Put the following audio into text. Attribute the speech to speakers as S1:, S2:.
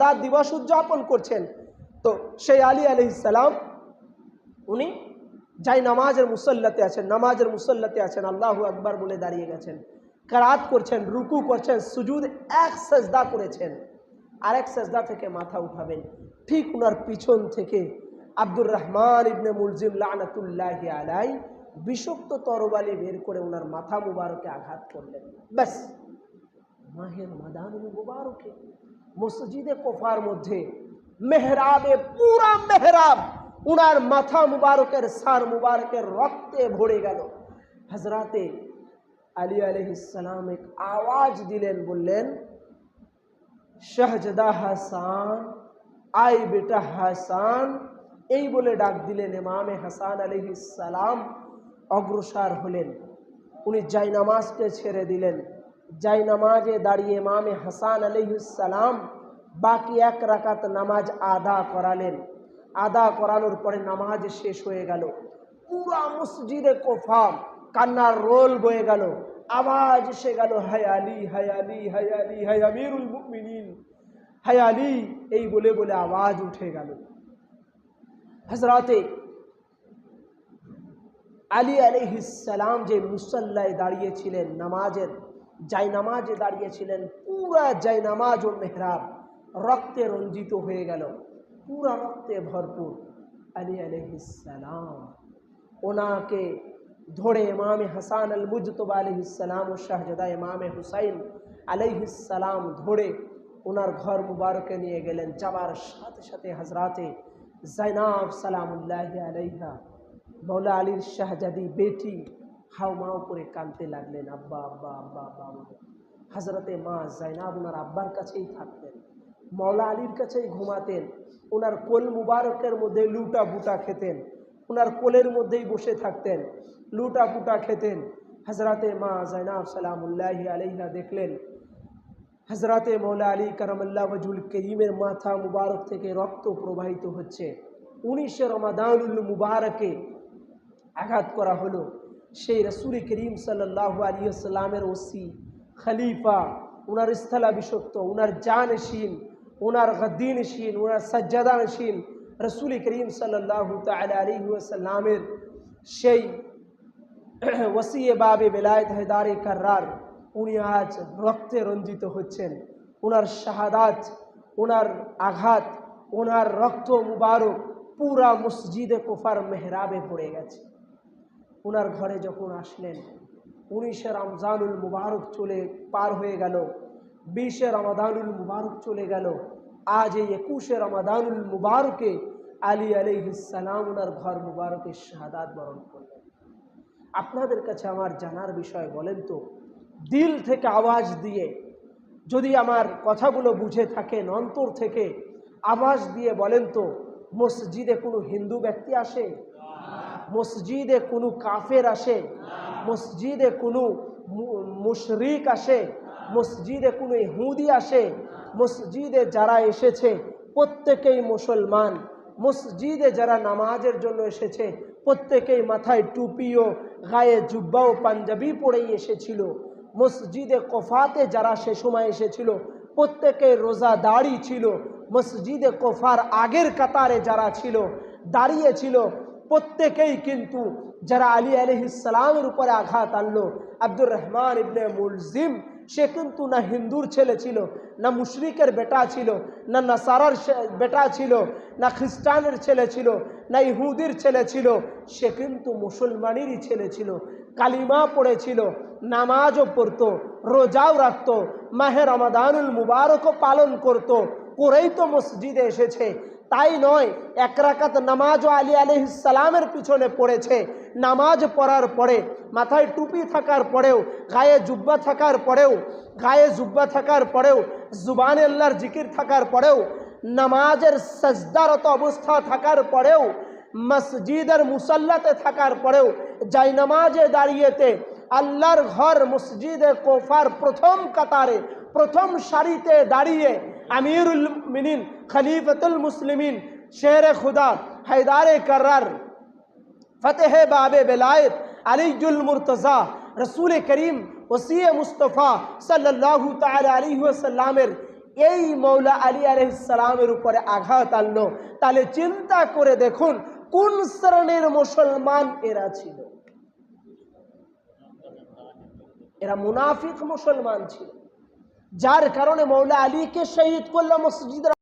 S1: তার দিবস উদযাপন করছেন। তো সেই আলী আলাইহিস সালাম উনি যাই নামাজের মুসল্লাতে আছেন, নামাজের মুসল্লাতে আছেন, আল্লাহু আকবার বলে দাঁড়িয়ে গেছেন, কিরাত করছেন, রুকু করছেন, সুজুদ, এক সাজদা করেছেন, আরেক সাজদা থেকে মাথা উঠাবেন। ঠিক উনার পিছন থেকে আব্দুর রহমান ইবনে মুলজিম লানাতুল্লাহি আলাইহি বিষাক্ত তরবারি বের করে উনার মাথা মুবারকে আঘাত করলেন। ব্যাস, মাহে রমাদানুল মুবারকে মসজিদে কুফার মধ্যে মেহরাবে, পুরা মেহরাব উনার মাথা মুবারকের সার মুবারকের রক্তে ভরে গেল। হযরতে আলী আলাইহিস সালাম এক আওয়াজ দিলেন, বললেন, শাহজাদা হাসান, আয় বেটা হাসান, এই বলে ডাক দিলেন। ইমামে হাসান আলাইহিস সালাম অগ্রসর হলেন। উনি জায়নামাজকে ছেড়ে দিলেন। জায়নামাজে দাঁড়িয়ে ইমামে হাসান আলাইহিস সালাম বাকি এক রাকাত নামাজ আদা করালেন। আদা করানোর পরে নামাজ শেষ হয়ে গেল। পুরা মসজিদে কুফা কান্নার রোল বয়ে গেল। আওয়াজ এসে গেল, হায় আলী, হায় আলী, হায় আলী, হায় আমিরুল মুমিনিন, হায় আলী, এই বলে বলে আওয়াজ উঠে গেল। হযরতে আলী আলাইহিস সালাম যে মুসল্লায় দাঁড়িয়েছিলেন, নামাজের জায়নামাজে দাঁড়িয়েছিলেন, পুরা জায়নামাজ ও মেহরাব রক্তে রঞ্জিত হয়ে গেল, পুরা রক্তে ভরপুর। আলী আলাইহিস সালাম ওনাকে ধরে ইমামে হাসান আল মুজতবা আলাইহিস সালাম ও শাহজাদা ইমামে হুসাইন আলাইহিস সালাম ধরে ওনার ঘর মুবারকে নিয়ে গেলেন। যাবার সাথে সাথে হযরতে জাইনাব সালামুল্লাহি আলাইহা, মৌলা আলীর শাহজাদি বেটি, হাউমাউ করে কাঁদতে লাগলেন, আব্বা আব্বা আব্বা আব্বা। হযরতে মা জাইনাব ওনার আব্বার কাছেই থাকতেন, মৌলা আলীর কাছেই ঘুমাতেন, ওনার কোল মুবারকের মধ্যে লুটা বুটা খেতেন, ওনার কোলের মধ্যেই বসে থাকতেন, লুটা পুটা খেতেন। হযরতে মা জাইনাব সালামুল্লাহি আলাইহা দেখলেন হযরতে মৌলা আলী কারামাল্লাহ ওয়াজহুল কারীমের মাথা মুবারক থেকে রক্ত প্রবাহিত হচ্ছে। 19 রমাদানুল মুবারকে আঘাত করা হলো। সেই রাসূল করিম সাল্লাল্লাহু আলাইহি ওয়াসাল্লামের ওসি, খলিফা, ওনার স্থলাভিষিক্ত, ওনার জানশীন, ওনার গদ্দিনশীন, ওনার সাজ্জাদানশীন রাসূল করিম সাল্লাল্লাহু তাআলা আলাইহি ওয়াসাল্লামের সেই ওসি বাবে বেলায়েত হেদারে কাররার উনি আজ রক্তে রঞ্জিত হচ্ছেন। ওনার শাহাদাত, ওনার আঘাত, ওনার রক্ত মুবারক পুরা মসজিদে কুফার মেহরাবে ভরে গেছে। ওনার ঘরে যখন আসলেন, 19 রমজানুল মুবারক চলে পার হয়ে গেল, 20 রমাদানুল মুবারক চলে গেল। আজ এই 21 রমাদানুল মুবারকে আলী আলাইহিস সালাম ওনার ঘর মুবারকে শাহাদাত বরণ করলেন। আপনাদের কাছে আমার জানার বিষয়, বলেন তো, দিল থেকে আওয়াজ দিয়ে যদি আমার কথাগুলো বুঝে থাকেন, অন্তর থেকে আওয়াজ দিয়ে বলেন তো, মসজিদে কোনো হিন্দু ব্যক্তি আসে? মসজিদে কোনো কাফের আসে? মসজিদে কোনো মুশরিক আসে? মসজিদে কোনো ইহুদি আসে? মসজিদে যারা এসেছে প্রত্যেকেই মুসলমান। মসজিদে যারা নামাজের জন্য এসেছে প্রত্যেকেই মাথায় টুপি ও গায়ে জুব্বা ও পাঞ্জাবি পরেই এসেছিল। মসজিদে কুফাতে যারা সে সময় এসেছিল প্রত্যেকেই রোজাদারি ছিল। মসজিদে কুফার আগের কাতারে যারা ছিল, দাঁড়িয়েছিল, প্রত্যেকেই কিন্তু যারা আলী আলাইহিস সালামের উপরে আঘাত আনলো, আব্দুর রহমান ইবনে মুলজিম, সে কিন্তু না হিন্দুর ছেলে ছিল, না মুশরিকের বেটা ছিল, না নাসারার বেটা ছিল, না খ্রিস্টানের ছেলে ছিল, না ইহুদির ছেলে ছিল, সে কিন্তু মুসলমানেরই ছেলে ছিল। কালিমা পড়েছিল, নামাজও পড়তো, রোজাও রাখতো, মাহে রমাদানুল মুবারকও পালন করতো, করেই তো মসজিদে এসেছে। তাই নয়, এক রাকাত নামাজও আলী আলাইহিস সালামের পিছনে পড়েছে। নামাজ পড়ার পরে, মাথায় টুপি থাকার পরেও, গায়ে জুব্বা থাকার পরেও, জুবানে আল্লাহর জিকির থাকার পরেও, নামাজের সাজদারত অবস্থা থাকার পরেও, মসজিদের মুসল্লাতে থাকার পরেও, জায়নামাজে দাঁড়িয়েতে আল্লাহর ঘর মসজিদে কুফার প্রথম কাতারে, প্রথম সারিতে দাঁড়িয়ে আমিরুল মুমিনিন, খলিফাতুল মুসলিমিন, শেরে খুদা, হায়দারে কাররার, ফতেহে বাবে বেলায়েত, আলীউল মুর্তজা, রসুল করিম ওসিয়ে মুস্তফা সাল্লাল্লাহু তাআলা আলাইহি ওয়াসাল্লামের এই মৌলা আলী আলাইহিস সালামের উপরে আঘাত আনলো, তাহলে চিন্তা করে দেখুন কোন শ্রেণীর মুসলমান এরা ছিল। এরা মুনাফিক মুসলমান ছিল, যার কারণে মৌলা আলীকে শহীদ করলো মসজিদ